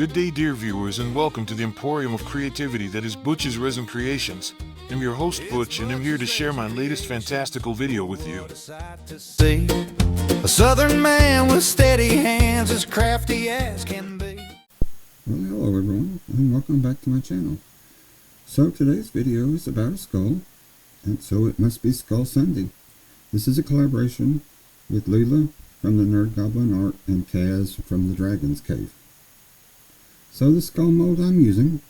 Good day, dear viewers, and welcome to the Emporium of Creativity that is Butch's Resin Creations. I'm your host, Butch, and I'm here to share my latest fantastical video with you. A southern man with steady hands, as crafty as can be. Well, hello everyone, and welcome back to my channel. So today's video is about a skull, and so it must be Skull Sunday. This is a collaboration with Leela from the Nerd Goblin Art and Kaz from the Dragon's Cave. So the skull mold I'm using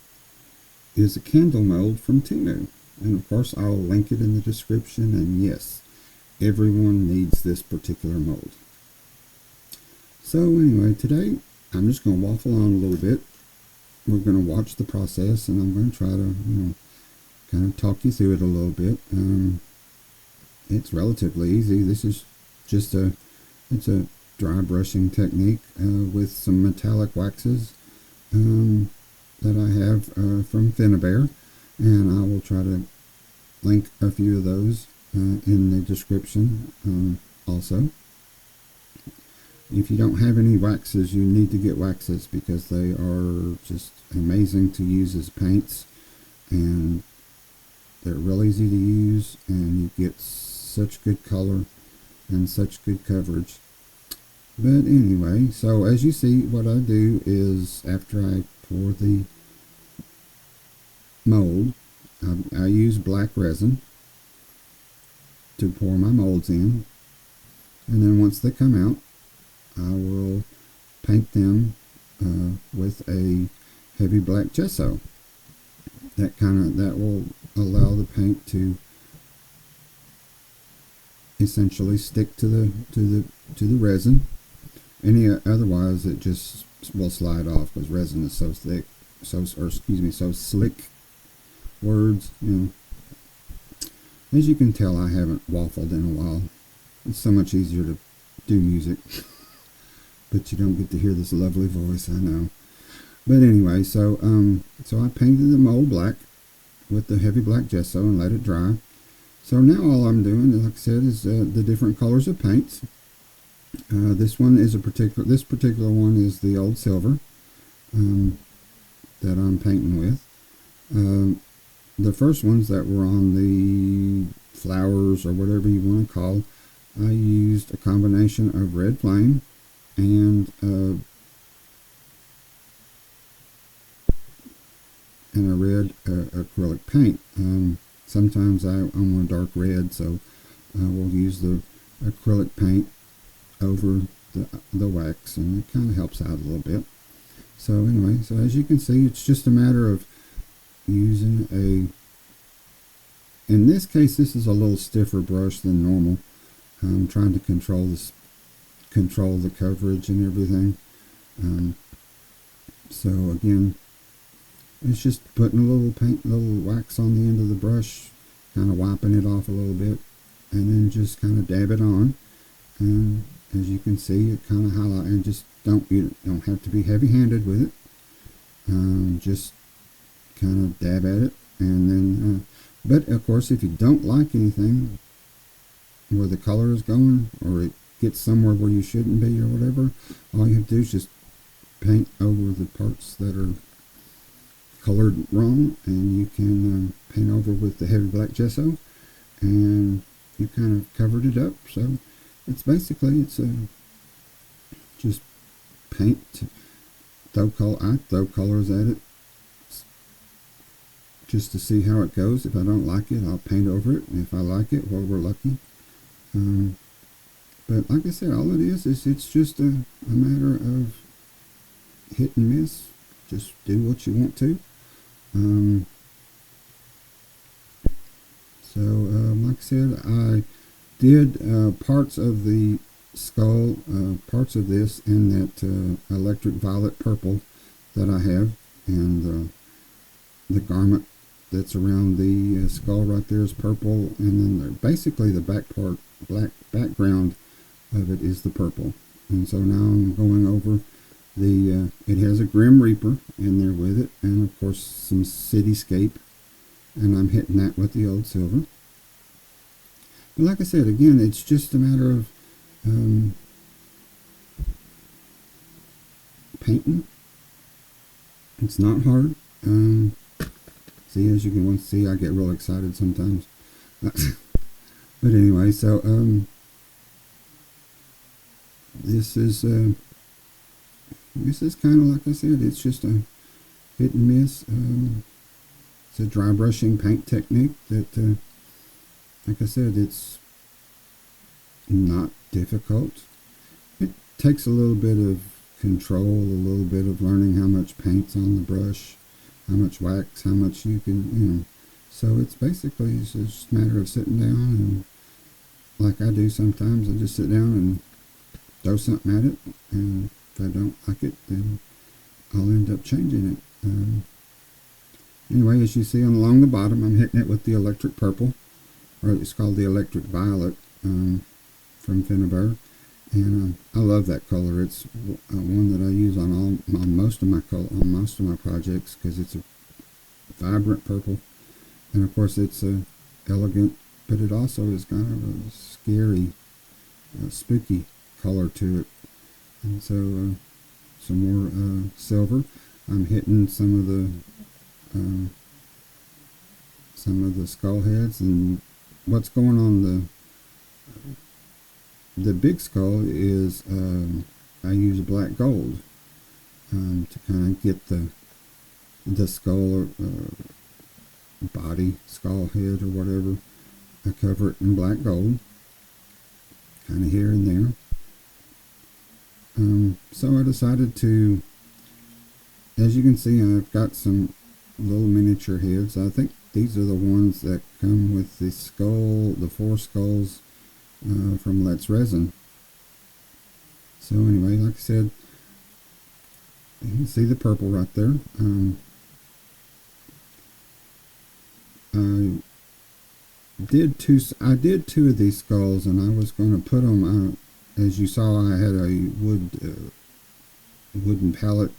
is a candle mold from Temu, and of course I'll link it in the description, and yes, everyone needs this particular mold. So anyway, today I'm just going to waffle on a little bit. We're going to watch the process, and I'm going to try to, kind of talk you through it a little bit. It's relatively easy. This is just it's a dry brushing technique with some metallic waxes that I have from Finnabair, and I will try to link a few of those in the description also. If you don't have any waxes, you need to get waxes because they are just amazing to use as paints, and they're real easy to use, and you get such good color and such good coverage. But anyway, so as you see, what I do is after I pour the mold, I use black resin to pour my molds in, and then once they come out, I will paint them with a heavy black gesso. That will allow the paint to essentially stick to the resin. Otherwise it just will slide off because resin is so thick, so slick. Words, As you can tell, I haven't waffled in a while. It's so much easier to do music, but you don't get to hear this lovely voice, I know. But anyway, so I painted the mold black with the heavy black gesso and let it dry. So now all I'm doing, like I said, is the different colors of paints. This particular one is the old silver that I'm painting with. The first ones that were on the flowers, or whatever you want to call, I used a combination of red flame and a red acrylic paint. Sometimes I want a dark red, so I will use the acrylic paint over the wax, and it kind of helps out a little bit. So anyway, so as you can see, it's just a matter of using in this case, this is a little stiffer brush than normal. I'm trying to control the coverage and everything. So again, it's just putting a little wax on the end of the brush, kind of wiping it off a little bit, and then just kind of dab it on. And as you can see, it kind of highlights, and just you don't have to be heavy-handed with it. Just kind of dab at it, and then but of course, if you don't like anything where the color is going, or it gets somewhere where you shouldn't be, or whatever, all you have to do is just paint over the parts that are colored wrong, and you can paint over with the heavy black gesso, and you kind of covered it up. So it's basically just paint. I throw colors at it just to see how it goes. If I don't like it, I'll paint over it, and if I like it, well, we're lucky. But like I said, all it is it's just a matter of hit and miss. Just do what you want to. Like I said, I did parts of the skull, parts of this in that electric violet purple that I have, and the garment that's around the skull right there is purple, and then basically the black background of it is the purple. And so now I'm going over it has a Grim Reaper in there with it, and of course some cityscape, and I'm hitting that with the old silver. But like I said, again, it's just a matter of painting It's not hard. See, as you can see, I get real excited sometimes. But anyway, so this is kind of, like I said, it's just a hit and miss. It's a dry brushing paint technique that, like I said, it's not difficult. It takes a little bit of control, a little bit of learning how much paint's on the brush, how much wax, how much you can, So it's basically, it's just a matter of sitting down, and like I do sometimes, I just sit down and throw something at it, and if I don't like it, then I'll end up changing it. Anyway, as you see along the bottom, I'm hitting it with the electric purple, or it's called the electric violet, from Finneberg. And I love that color. It's one that I use on most of my projects, because it's a vibrant purple, and of course it's elegant, but it also is kind of a scary, spooky color to it. And so some more silver. I'm hitting some of the skull heads, and what's going on the big skull is I use black gold to kind of get the skull body, skull head or whatever. I cover it in black gold, kind of here and there. So I decided to, as you can see, I've got some little miniature heads. I think these are the ones that come with the skull, the 4 skulls from Let's Resin. So anyway, like I said, you can see the purple right there. I did 2 of these skulls, and I was going to put them. As you saw, I had a wooden palette,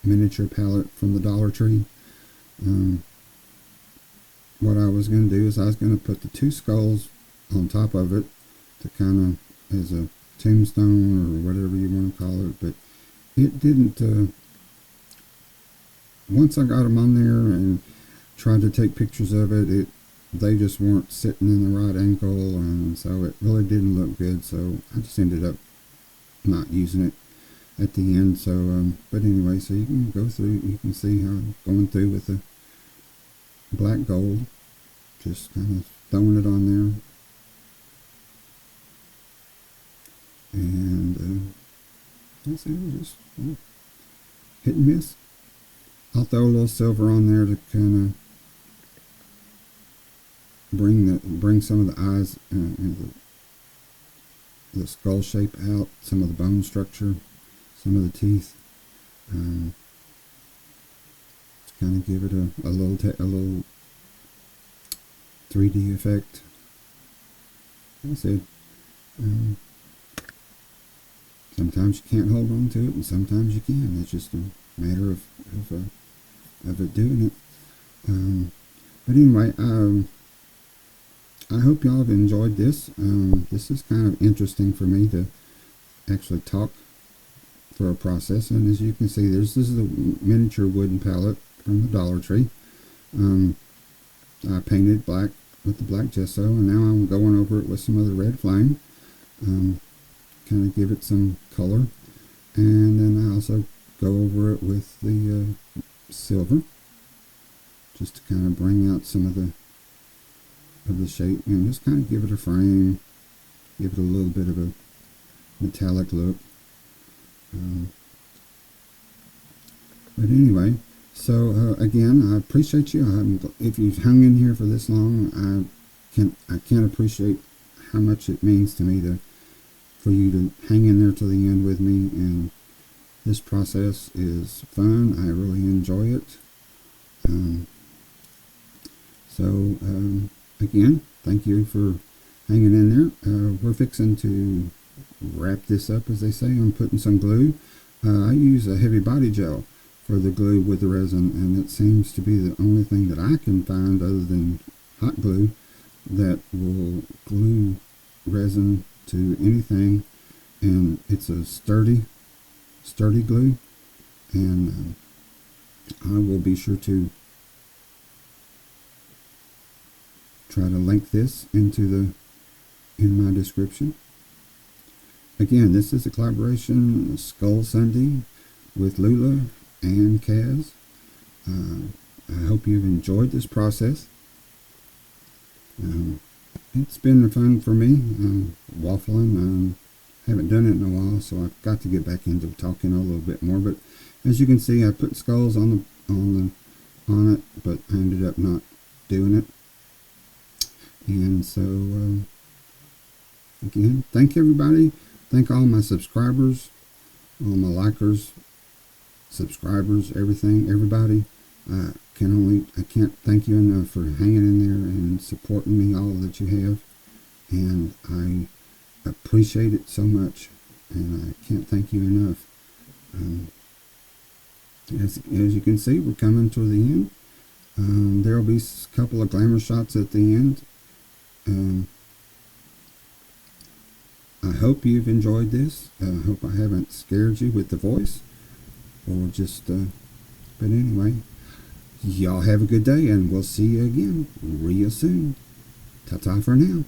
miniature palette from the Dollar Tree. What I was going to do is I was going to put the 2 skulls on top of it to kind of as a tombstone or whatever you want to call it, but it didn't. Once I got them on there and tried to take pictures of it, they just weren't sitting in the right angle, and so it really didn't look good. So I just ended up not using it at the end. So, but anyway, so you can go through, you can see how I'm going through with the black gold, just kind of throwing it on there. And that's it, just hit and miss. I'll throw a little silver on there to kind of bring some of the eyes and the skull shape out, some of the bone structure, some of the teeth. To kind of give it a little 3D effect. Like I said, sometimes you can't hold on to it, and sometimes you can. It's just a matter of it doing it. But anyway, I hope y'all have enjoyed this. This is kind of interesting for me to actually talk for a process. And as you can see, this is a miniature wooden palette from the Dollar Tree. I painted black with the black gesso, and now I'm going over it with some of the red flame. Kind of give it some color, and then I also go over it with the silver, just to kind of bring out some of the shape, and just kind of give it a frame, give it a little bit of a metallic look. But anyway, so again, I appreciate you. If you've hung in here for this long, I can't appreciate how much it means to me for you to hang in there till the end with me. And this process is fun. I really enjoy it. Again, thank you for hanging in there. We're fixing to wrap this up, as they say. I'm putting some glue. I use a heavy body gel for the glue with the resin, and it seems to be the only thing that I can find other than hot glue that will glue resin to anything, and it's a sturdy glue, and I will be sure to try to link this in my description. Again, this is a collaboration, Skull Sunday, with Lula and Kaz. I hope you've enjoyed this process. It's been fun for me, waffling. Haven't done it in a while, so I've got to get back into talking a little bit more. But as you can see, I put skulls on it, but I ended up not doing it. And so, again, thank everybody. Thank all my subscribers, all my likers, subscribers, everybody. I can't thank you enough for hanging in there and supporting me, all that you have. And I appreciate it so much, and I can't thank you enough. As you can see, we're coming to the end. There will be a couple of glamour shots at the end. I hope you've enjoyed this. I hope I haven't scared you with the voice, or just, but anyway, y'all have a good day, and we'll see you again real soon. Ta-ta for now.